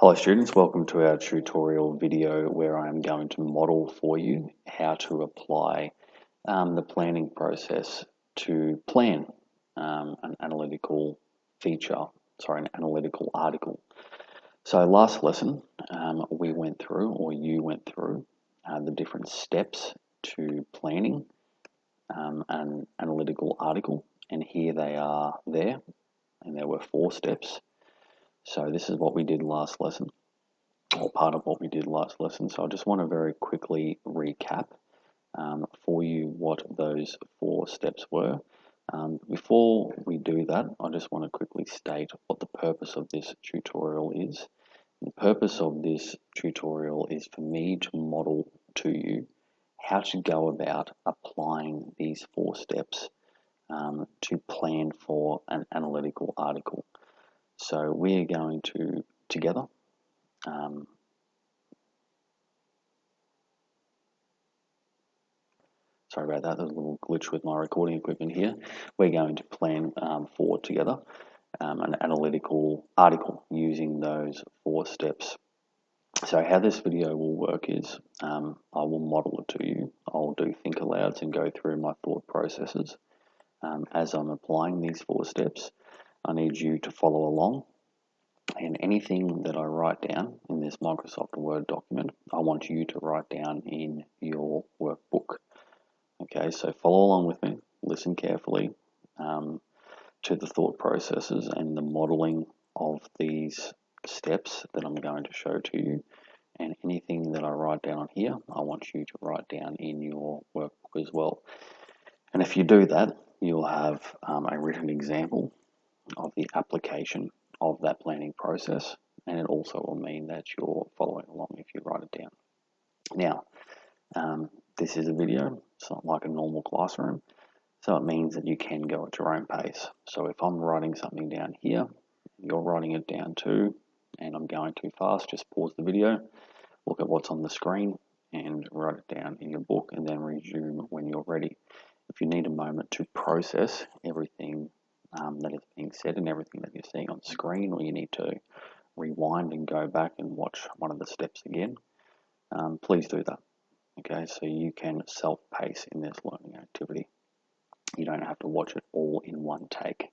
Hello students, welcome to our tutorial video where I'm going to model for you how to apply the planning process to plan an analytical an analytical article. So last lesson we went through, or you went through, the different steps to planning an analytical article, and here they are there, and there were 4 steps. So this is what we did last lesson, or part of what we did last lesson. So I just want to very quickly recap for you what those 4 steps were. Before we do that, I just want to quickly state what the purpose of this tutorial is. The purpose of this tutorial is for me to model to you how to go about applying these 4 steps to plan for an analytical article. So we are going to together sorry about that, there's a little glitch with my recording equipment here. We're going to plan for together an analytical article using those 4 steps. So how this video will work is I will model it to you. I'll do think alouds and go through my thought processes. As I'm applying these 4 steps, I need you to follow along. And anything that I write down in this Microsoft Word document, I want you to write down in your workbook. Okay, so follow along with me, listen carefully to the thought processes and the modeling of these steps that I'm going to show to you. And anything that I write down here, I want you to write down in your workbook as well. And if you do that, you'll have a written example of the application of that planning process, and it also will mean that you're following along if you write it down. Now, this is a video, it's not like a normal classroom, so it means that you can go at your own pace. So if I'm writing something down here, you're writing it down too, and I'm going too fast, just pause the video, look at what's on the screen, and write it down in your book, and then resume when you're ready. If you need a moment to process everything that is being said and everything that you're seeing on screen, or you need to rewind and go back and watch one of the steps again, please do that. Okay, so you can self-pace in this learning activity. You don't have to watch it all in one take.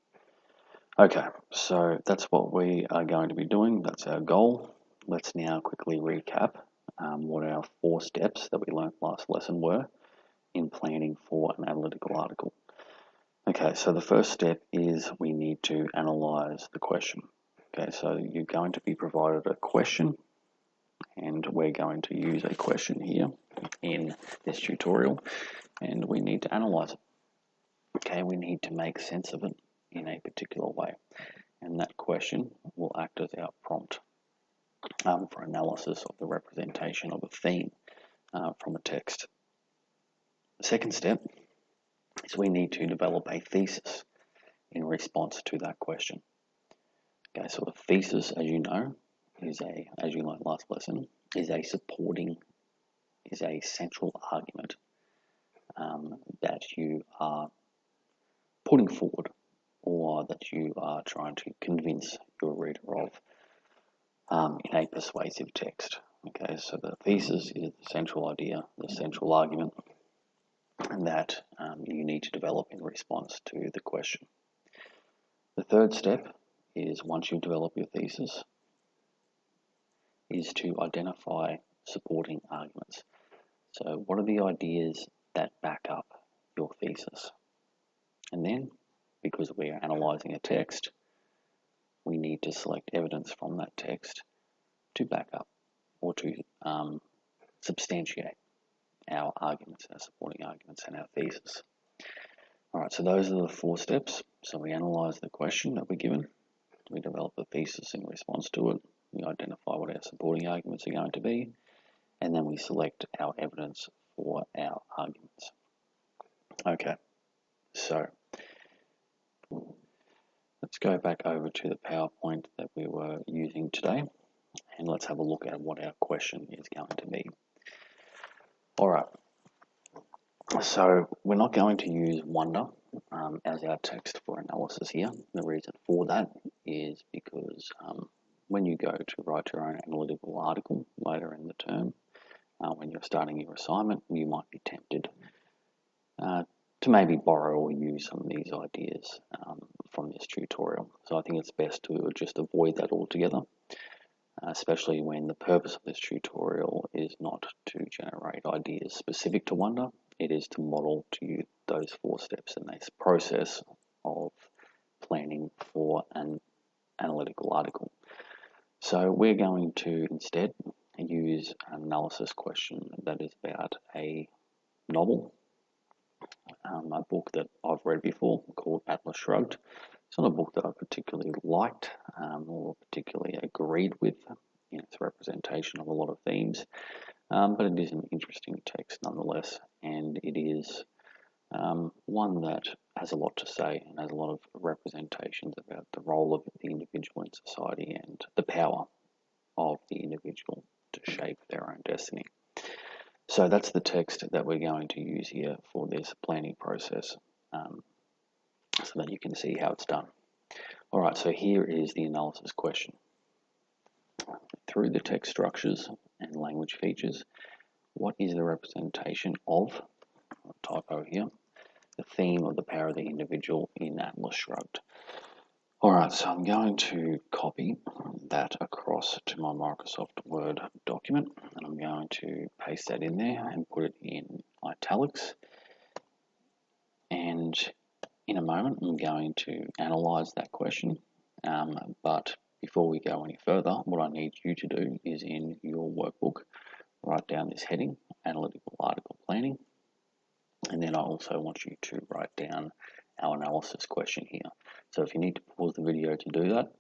Okay, so that's what we are going to be doing. That's our goal. Let's now quickly recap what our 4 steps that we learned last lesson were in planning for an analytical article. Okay, so the first step is we need to analyze the question. Okay, so you're going to be provided a question, and we're going to use a question here in this tutorial, and we need to analyze it. Okay, we need to make sense of it in a particular way, and that question will act as our prompt for analysis of the representation of a theme from a text. The second step is we need to develop a thesis in response to that question. Okay, so a thesis, as you know, as you learned last lesson, is a central argument that you are putting forward, or that you are trying to convince your reader of in a persuasive text. Okay, so the thesis is the central idea, the central argument that you need to develop in response to the question. The third step is, once you develop your thesis, is to identify supporting arguments. So what are the ideas that back up your thesis? And then, because we are analysing a text, we need to select evidence from that text to back up or to substantiate our arguments, our supporting arguments, and our thesis. Alright, so those are the 4 steps. So we analyse the question that we're given, we develop a thesis in response to it, we identify what our supporting arguments are going to be, and then we select our evidence for our arguments. Okay, so let's go back over to the PowerPoint that we were using today, and let's have a look at what our question is going to be. Alright, so we're not going to use wonder as our text for analysis here. The reason for that is because when you go to write your own analytical article later in the term, when you're starting your assignment, you might be tempted to maybe borrow or use some of these ideas from this tutorial. So I think it's best to just avoid that altogether, especially when the purpose of this tutorial is not to generate ideas specific to Wonder. It is to model to you those 4 steps in this process of planning for an analytical article. So we're going to instead use an analysis question that is about a novel, a book that I've read before called Atlas Shrugged. It's not a book that I particularly liked or particularly agreed with in its representation of a lot of themes, but it is an interesting text nonetheless, and it is one that has a lot to say and has a lot of representations about the role of the individual in society and the power of the individual to shape their own destiny. So that's the text that we're going to use here for this planning process, so that you can see how it's done. All right, so here is the analysis question. Through the text structures and language features, what is the representation of, typo here, the theme of the power of the individual in Atlas Shrugged? All right, so I'm going to copy that across to my Microsoft Word document, and I'm going to paste that in there and put it in italics. And in a moment, I'm going to analyze that question, but before we go any further, what I need you to do is in your workbook, write down this heading, Analytical Article Planning, and then I also want you to write down our analysis question here. So if you need to pause the video to do that,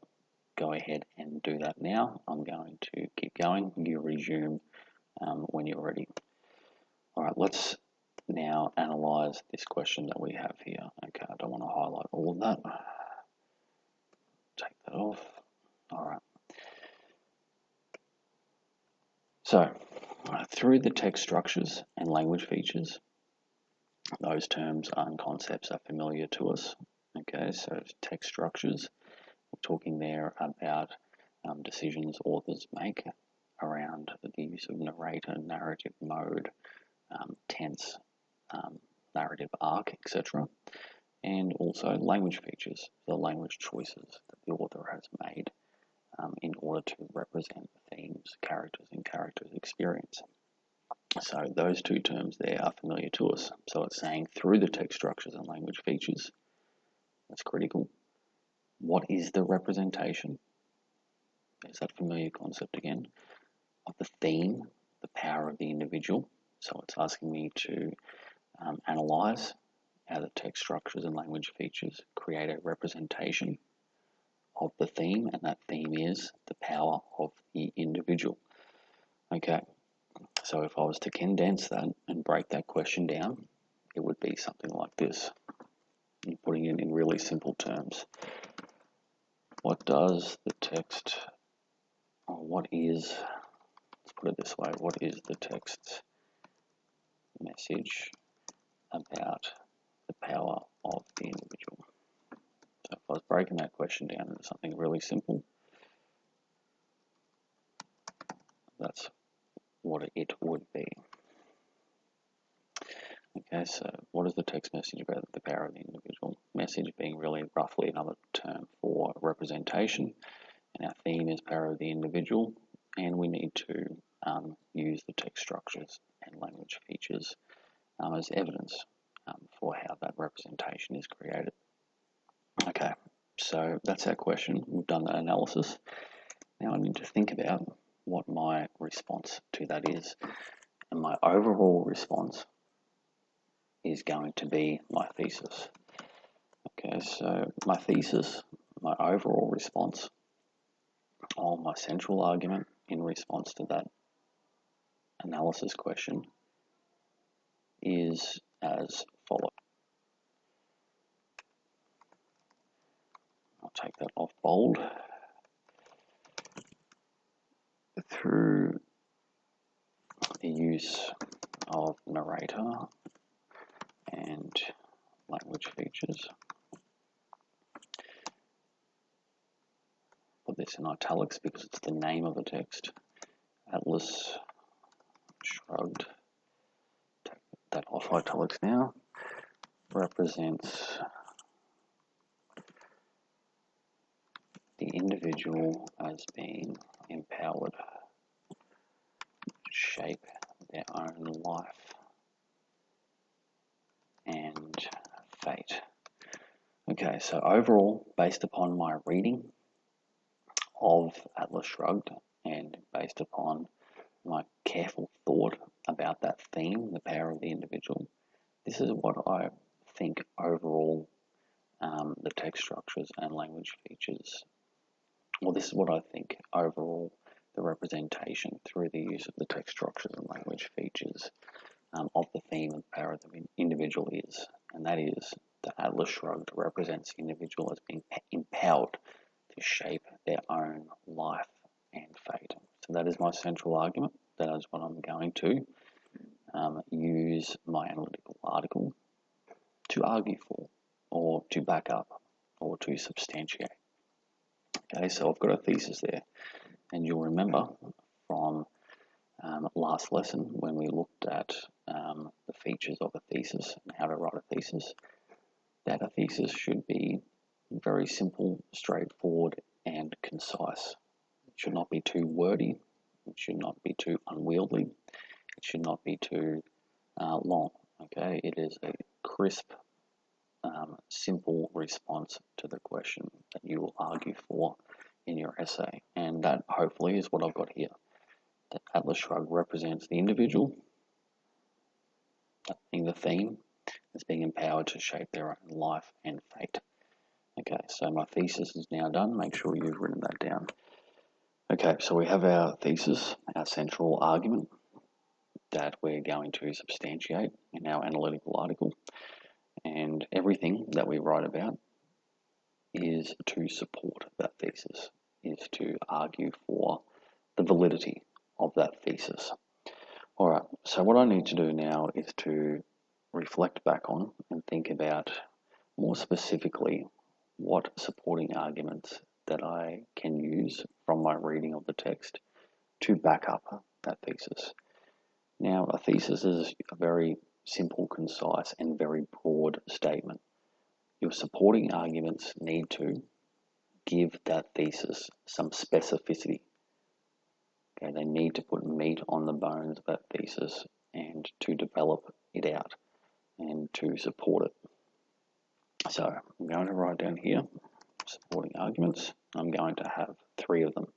go ahead and do that now. I'm going to keep going. You resume when you're ready. All right, let's now analyze this question that we have here. Okay, I don't want to highlight all of that. Take that off. All right. So, through the text structures and language features, those terms and concepts are familiar to us. Okay, so text structures, we're talking there about decisions authors make around the use of narrator, narrative mode, tense, narrative arc, etc. And also language features, the language choices that the author has made in order to represent themes, characters, and characters' experience. So those 2 terms there are familiar to us. So it's saying through the text structures and language features, that's critical. What is the representation? There's that familiar concept again of the theme, the power of the individual. So it's asking me to analyze how the text structures and language features create a representation of the theme, and that theme is the power of the individual. Okay, so if I was to condense that and break that question down, it would be something like this. I'm putting it in really simple terms. What does the text, or what is, let's put it this way, what is the text's message about the power of the individual? So if I was breaking that question down into something really simple, that's what it would be. Okay, so what is the text message about the power of the individual? Message being really roughly another term for representation, and our theme is power of the individual, and we need to use the text structures and language features as evidence for how that representation is created. Okay, so that's our question. We've done that analysis. Now I need to think about what my response to that is, and my overall response is going to be my thesis. Okay, so my thesis, my overall response, or my central argument in response to that analysis question is as follows. I'll take that off bold. Through the use of narrator and language features, put this in italics because it's the name of the text. Atlas Shrugged, take that off italics now, represents the individual as being empowered to shape their own life and fate. Okay, so overall, based upon my reading of Atlas Shrugged and based upon my careful thought about that theme, the power of the individual, this is what I think overall the text structures and language features, well, this is what I think overall the representation through the use of the text structures and language features of the theme and power of the individual is, and that is that Atlas Shrugged represents the individual as being empowered to shape their own life and fate. So that is my central argument. That is what I'm going to use my analytical article to argue for, or to back up, or to substantiate. Okay, so I've got a thesis there, and you'll remember from last lesson when we looked at the features of a thesis and how to write a thesis, that a thesis should be very simple, straightforward, and concise. It should not be too wordy, it should not be too unwieldy, it should not be too long. Okay, it is a crisp, simple response to the question that you will argue for in your essay, and that hopefully is what I've got here. That Atlas Shrugged represents the individual, that being the theme, as being empowered to shape their own life and fate. Okay, so my thesis is now done. Make sure you've written that down. Okay, so we have our thesis, our central argument that we're going to substantiate in our analytical article, and everything that we write about is to support that thesis, is to argue for the validity of that thesis. All right, so what I need to do now is to reflect back on and think about more specifically what supporting arguments that I can use from my reading of the text to back up that thesis. Now, a thesis is a very simple, concise, and very broad statement. Your supporting arguments need to give that thesis some specificity. Okay, they need to put meat on the bones of that thesis and to develop it out and to support it. So I'm going to write down here supporting arguments. I'm going to have 3 of them,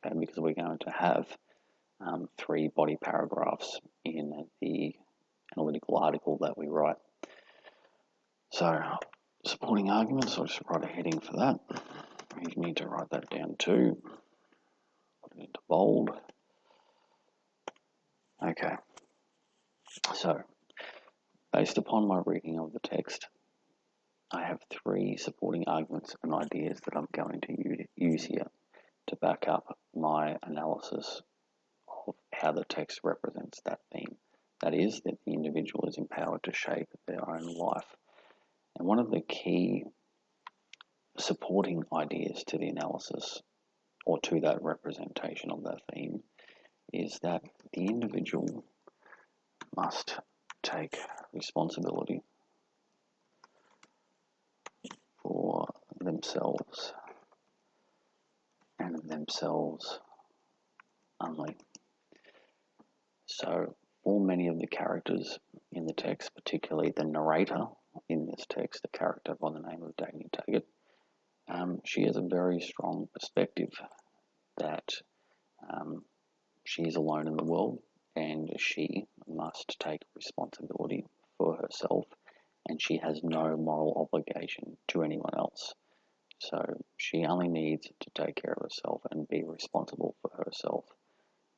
okay, because we're going to have 3 body paragraphs in the analytical article that we write. So supporting arguments, I'll just write a heading for that. You need to write that down too. Put it into bold. Okay. So based upon my reading of the text, I have 3 supporting arguments and ideas that I'm going to use here to back up my analysis of how the text represents that theme. That is, that the individual is empowered to shape their own life. And one of the key supporting ideas to the analysis, or to that representation of that theme, is that the individual must take responsibility for themselves and themselves only. So for many of the characters in the text, particularly the narrator in this text, a character by the name of Dagny Taggart, she has a very strong perspective that she is alone in the world and she must take responsibility for herself, and she has no moral obligation to anyone else. So she only needs to take care of herself and be responsible for herself,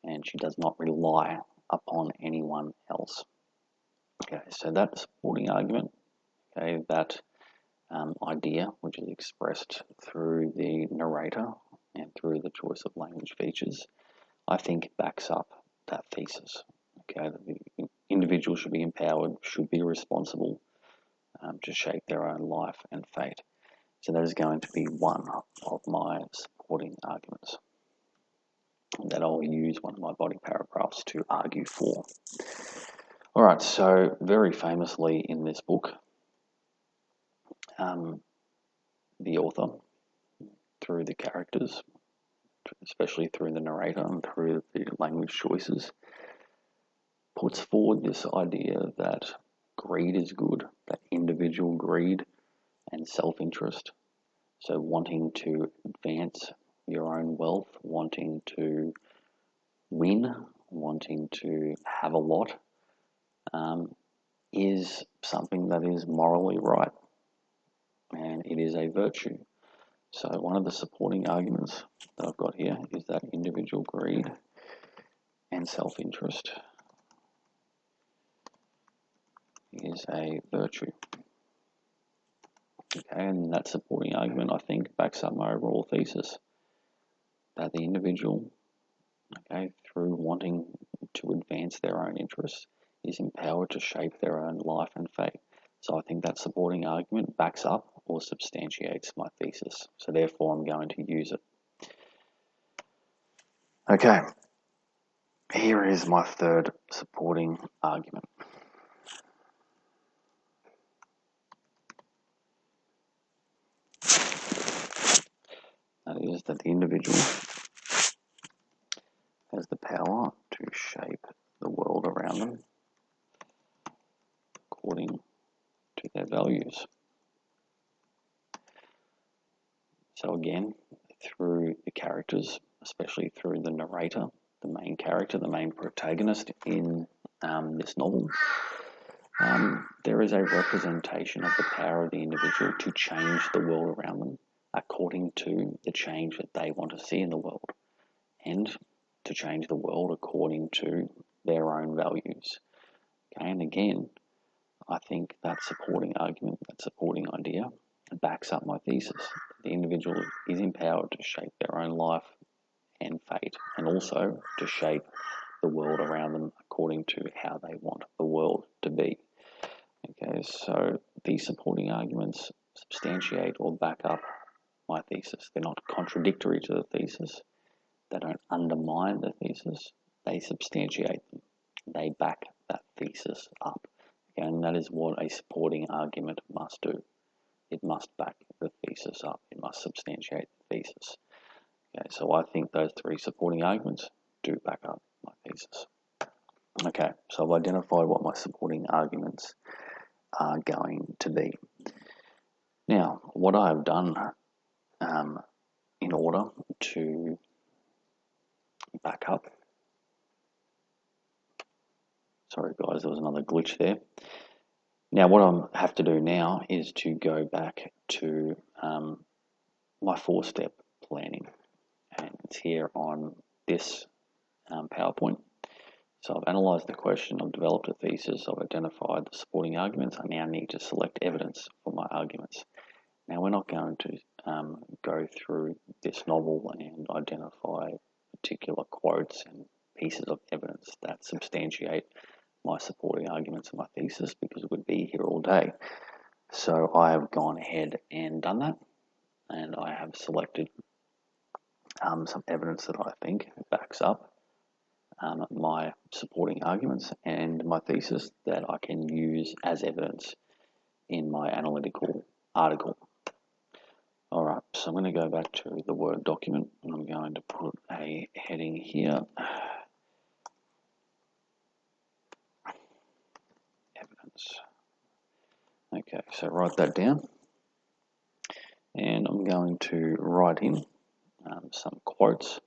and she does not rely upon anyone else. Okay, so that supporting argument, okay, that idea, which is expressed through the narrator and through the choice of language features, I think backs up that thesis. Okay, the individual should be empowered, should be responsible to shape their own life and fate. So that is going to be one of my supporting arguments that I'll use one of my body paragraphs to argue for. All right, so very famously in this book, the author, through the characters, especially through the narrator and through the language choices, puts forward this idea that greed is good, that individual greed and self-interest, so wanting to advance your own wealth, wanting to win, wanting to have a lot, is something that is morally right, and it is a virtue. So one of the supporting arguments that I've got here is that individual greed and self-interest is a virtue. Okay, and that supporting argument, I think, backs up my overall thesis that the individual, okay, through wanting to advance their own interests, is empowered to shape their own life and fate. So I think that supporting argument backs up or substantiates my thesis. So therefore, I'm going to use it. Okay, here is my third supporting argument. That is that the individual has the power to shape the world around them according to their values. So again, through the characters, especially through the narrator, the main character, the main protagonist in this novel, there is a representation of the power of the individual to change the world around them according to the change that they want to see in the world, and to change the world according to their own values. Okay, and again, I think that supporting argument, that supporting idea, backs up my thesis. The individual is empowered to shape their own life and fate, and also to shape the world around them according to how they want the world to be. Okay, so these supporting arguments substantiate or back up my thesis. They're not contradictory to the thesis. They don't undermine the thesis. They substantiate them. They back that thesis up. Okay, and that is what a supporting argument must do. It must back the thesis up. It must substantiate the thesis. Okay, so I think those three supporting arguments do back up my thesis. Okay, so I've identified what my supporting arguments are going to be. Now, what I've done in order to back up, sorry guys, there was another glitch there. Now, what I have to do now is to go back to my 4-step planning, and it's here on this PowerPoint. So I've analysed the question, I've developed a thesis, I've identified the supporting arguments. I now need to select evidence for my arguments. Now, we're not going to go through this novel and identify particular quotes and pieces of evidence that substantiate my supporting arguments and my thesis, because it would be here all day. So I have gone ahead and done that, and I have selected some evidence that I think backs up my supporting arguments and my thesis that I can use as evidence in my analytical article. All right, so I'm going to go back to the Word document, and I'm going to put a heading here. Evidence. Okay, so write that down. And I'm going to write in some quotes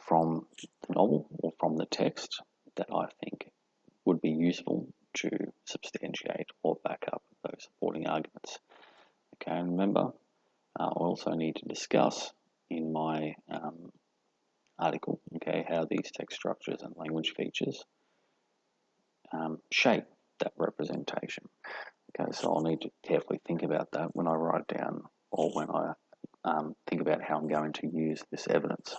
from the novel or from the text that I think would be useful to substantiate or back up those supporting arguments. Okay, and remember, I also need to discuss in my article, okay, how these text structures and language features shape that representation. Okay, so I'll need to carefully think about that when I write down, or when I think about how I'm going to use this evidence.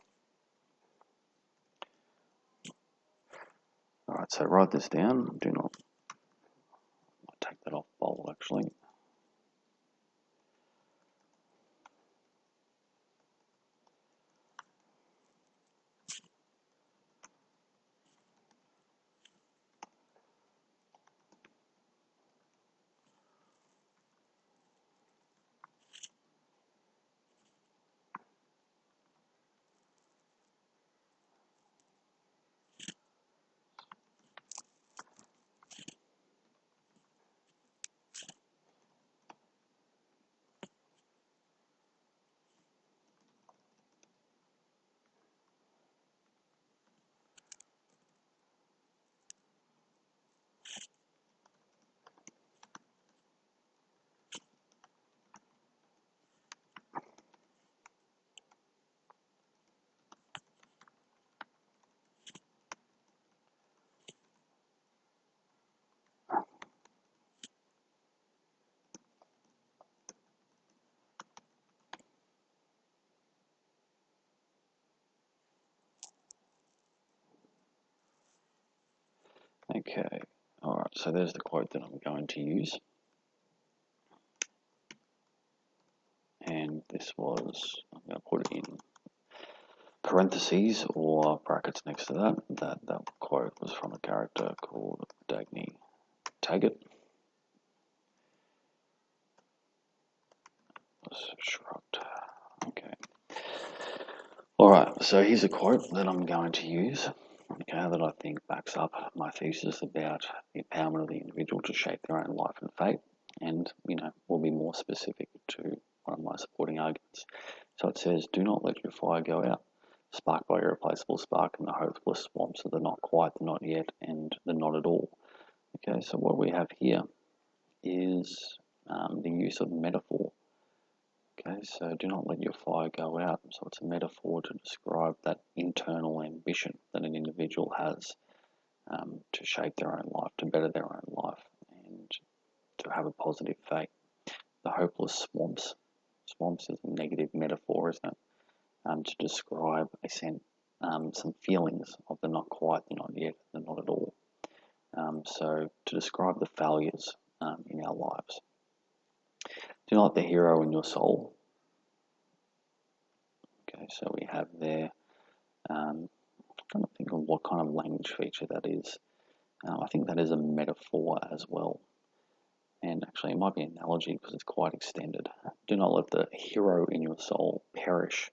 All right, so write this down. Do not, I'll take that off bold actually. Okay, all right, so there's the quote that I'm going to use. And this was, I'm going to put it in parentheses or brackets next to that. That quote was from a character called Dagny Taggart. Shrugged. Okay. All right, so here's a quote that I'm going to use, okay, that I think backs up my thesis about the empowerment of the individual to shape their own life and fate, and, will be more specific to one of my supporting arguments. So it says, do not let your fire go out, sparked by irreplaceable spark in the hopeless swamps of the not quite, the not yet, and the not at all. Okay, so what we have here is the use of metaphor. Okay, so do not let your fire go out. So it's a metaphor to describe that internal ambition that an individual has to shape their own life, to better their own life, and to have a positive fate. The hopeless swamps. Swamps is a negative metaphor, isn't it? To describe some feelings of the not quite, the not yet, the not at all. So to describe the failures in our lives. Do not let the hero in your soul. Okay, so we have there, I'm trying to think of what kind of language feature that is. I think that is a metaphor as well. And actually, it might be an analogy because it's quite extended. Do not let the hero in your soul perish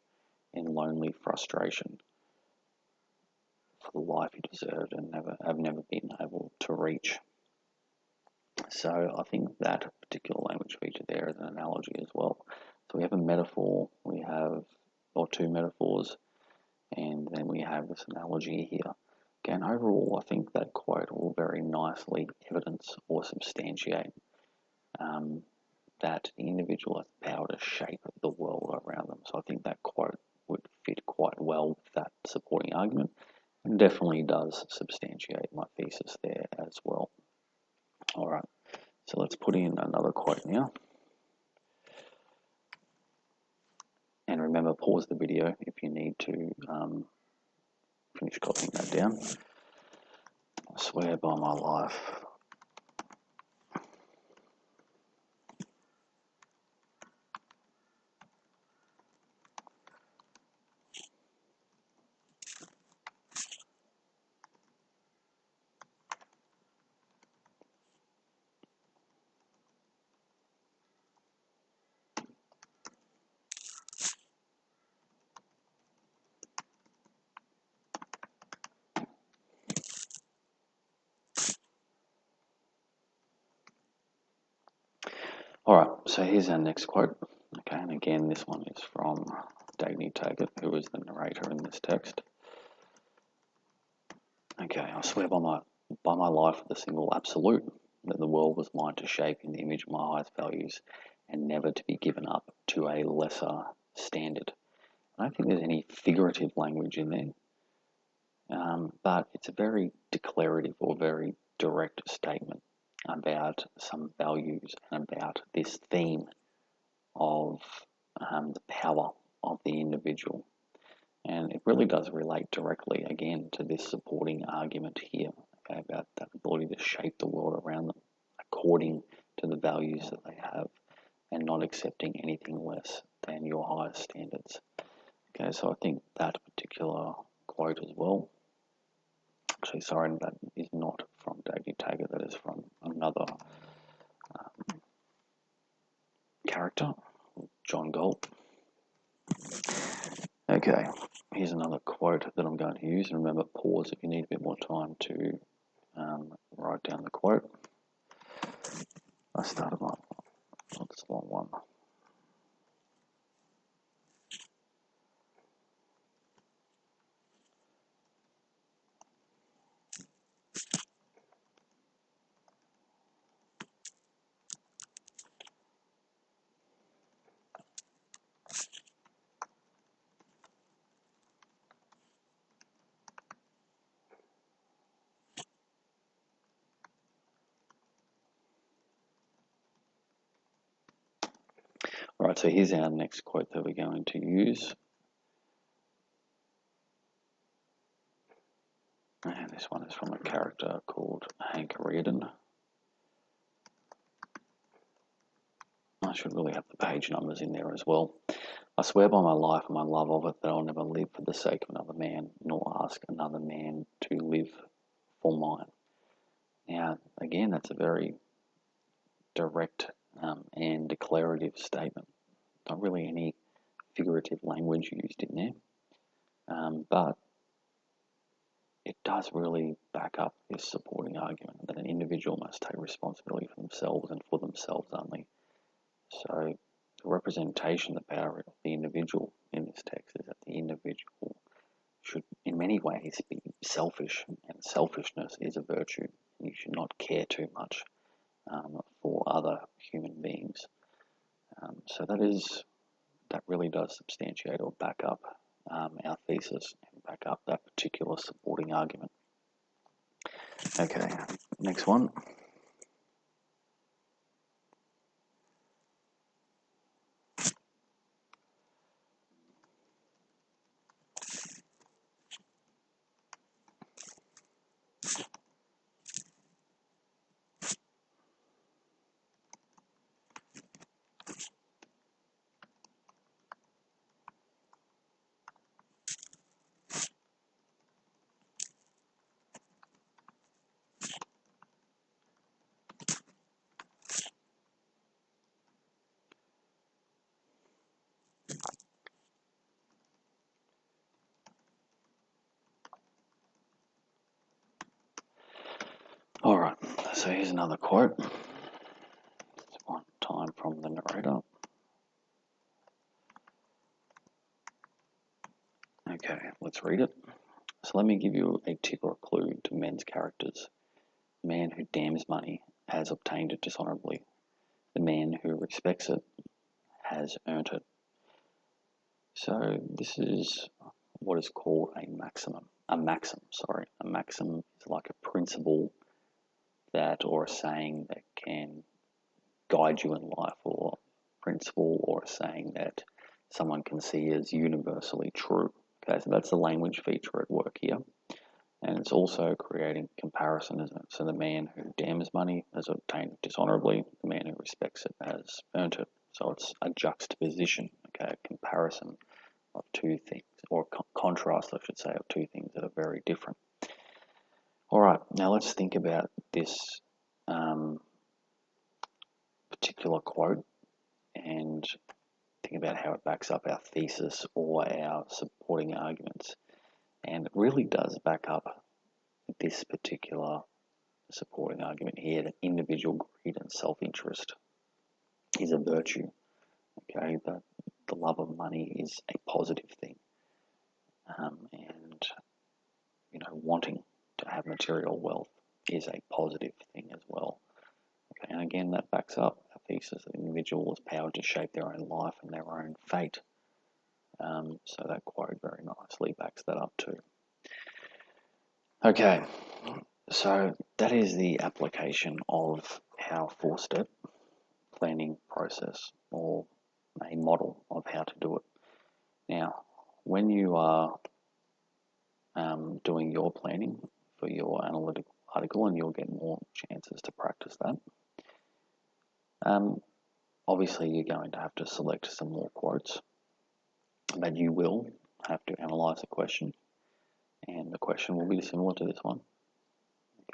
in lonely frustration for the life you deserved and have never been able to reach. So I think that particular language feature there is an analogy as well. So we have a metaphor, or two metaphors, and then we have this analogy here. Again, overall, I think that quote will very nicely evidence or substantiate that the individual has the power to shape the world around them. So I think that quote would fit quite well with that supporting argument, and definitely does substantiate my thesis there as well. All right, so let's put in another quote now. And remember, pause the video if you need to finish copying that down. I swear by my life. All right, so here's our next quote. Okay, and again, this one is from Dagny Taggart, who is the narrator in this text. Okay, I swear by my life with a single absolute that the world was mine to shape in the image of my highest values and never to be given up to a lesser standard. I don't think there's any figurative language in there, but it's a very declarative or very direct statement about some values and about this theme of the power of the individual. And it really does relate directly, again, to this supporting argument here, okay, about that ability to shape the world around them according to the values that they have and not accepting anything less than your highest standards. Okay, so I think that particular quote as well, actually, sorry, that is not from Dagny Taggart, that is from another character, John Galt. Okay, here's another quote that I'm going to use. And remember, pause if you need a bit more time to write down the quote. I started my, it's a long one. All right, so here's our next quote that we're going to use. And this one is from a character called Hank Reardon. I should really have the page numbers in there as well. I swear by my life and my love of it that I'll never live for the sake of another man, nor ask another man to live for mine. Now, again, that's a very direct and declarative statement. Not really any figurative language used in there, but it does really back up this supporting argument that an individual must take responsibility for themselves and for themselves only. So the representation, the power of the individual in this text is that the individual should in many ways be selfish, and selfishness is a virtue. You should not care too much for other human beings. So that really does substantiate or back up our thesis and back up that particular supporting argument. Okay, next one. All right, so here's another quote. This one time from the narrator. Okay, let's read it. So let me give you a tip or a clue to men's characters. The man who damns money has obtained it dishonorably. The man who respects it has earned it. So this is what is called a maxim. A maxim is like a principle that, or a saying that can guide you in life, or a principle or a saying that someone can see as universally true. Okay, so that's the language feature at work here. And it's also creating comparison, isn't it? So the man who damns money has obtained it dishonorably. The man who respects it has earned it. So it's a juxtaposition, okay, a comparison of two things, or contrast, I should say, of two things that are very different. All right, now let's think about this particular quote and think about how it backs up our thesis or our supporting arguments. And it really does back up this particular supporting argument here, that individual greed and self-interest is a virtue. Okay, the love of money is a positive thing, and wanting to have material wealth is a positive thing as well. Okay, and again, that backs up our thesis that the individual is powered to shape their own life and their own fate. So that quote very nicely backs that up too. Okay, so that is the application of our 4-step planning process, or a model of how to do it. Now, when you are doing your planning for your analytical article, and you'll get more chances to practice that, obviously you're going to have to select some more quotes, but you will have to analyze a question, and the question will be similar to this one.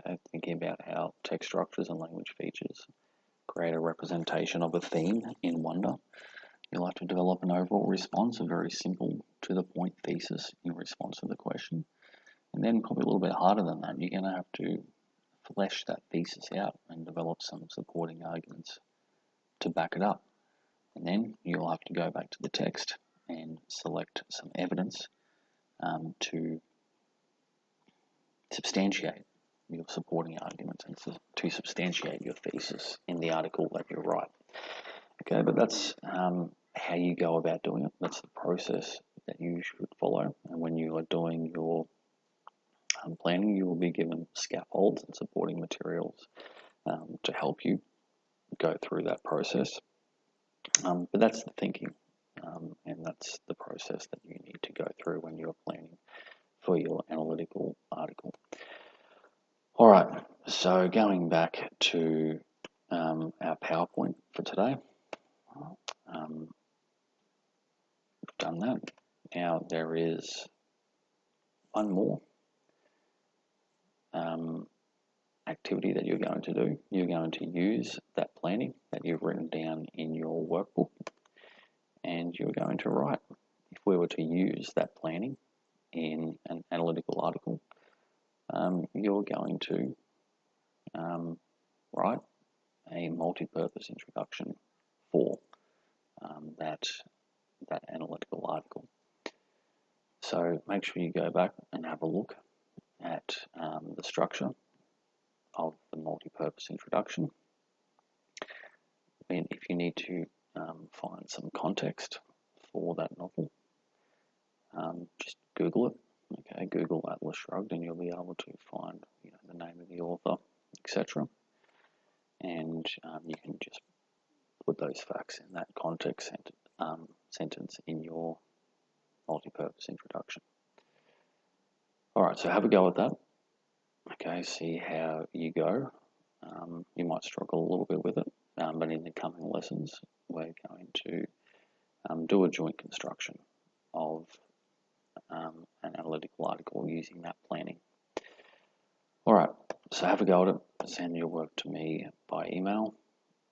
Okay, thinking about how text structures and language features create a representation of a theme in Wonder. You'll have to develop an overall response, a very simple, to the point thesis in response to the question. And then, probably a little bit harder than that, you're going to have to flesh that thesis out and develop some supporting arguments to back it up. And then you'll have to go back to the text and select some evidence to substantiate your supporting arguments and to substantiate your thesis in the article that you write. Okay, but that's how you go about doing it. That's the process that you should follow. And when you are doing your planning, you will be given scaffolds and supporting materials to help you go through that process. But that's the thinking, and that's the process that you need to go through when you're planning for your analytical article. So going back to our PowerPoint for today, we've done that. Now there is one more activity that you're going to do. You're going to use that planning that you've written down in your workbook, and you're going to write. If we were to use that planning in an analytical article, you're going to write a multi-purpose introduction for that analytical article. So make sure you go back and have a look at the structure of the multi-purpose introduction. And if you need to find some context for that novel, just Google it. Okay, Google Atlas Shrugged, and you'll be able to find the name of the author, etc. And you can just put those facts in that context sentence in your multi-purpose introduction. All right, so have a go at that. Okay, see how you go. You might struggle a little bit with it, but in the coming lessons, we're going to do a joint construction of an analytical article using that planning. All right, so have a go at it. Send your work to me by email,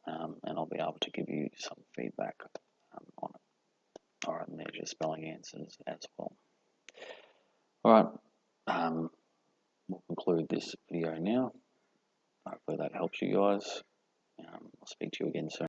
and I'll be able to give you some feedback on it. All right, and there's your spelling answers as well. All right, we'll conclude this video now. Hopefully that helps you guys. I'll speak to you again soon.